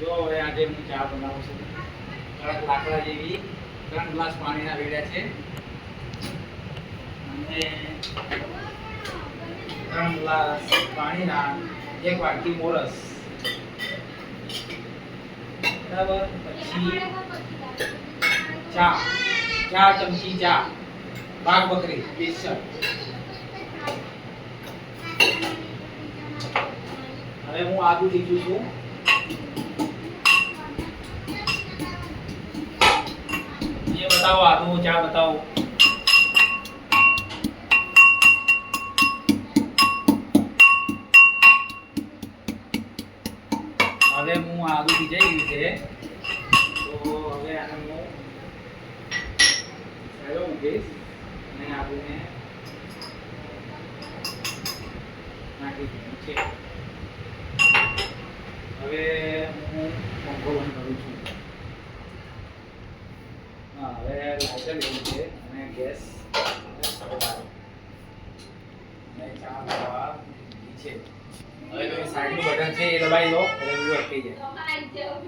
જો હવે આજે હું ચા બનાવું છું. કડક લાકડા જેવી 3 ગ્લાસ પાણીના વેડ્યા છે અને 3 ગ્લાસ પાણીના 1 વાટકી મોરસ. બરાબર. પછી ચા 4 ચમચી ચા બાગ બકરી સ્પેશિયલ. હવે હું આદુ લીધું છું. ये बताओ आदू क्या बताओ. હવે હું આદુ ભીજાઈ ગયું છે તો હવે આને હું સાઈડમાં મૂકીશ અને આદુને નાખી દઉં છે. હવે હું પંખો બંધ કરું છું. હા, હવે લાઇટર લેવું છે અને ગેસ અને ચા બનાવવા છે. હવે તમે સાઈડનું બટન છે એ દબાવી દો એટલે વિડિયો અટકી જાય.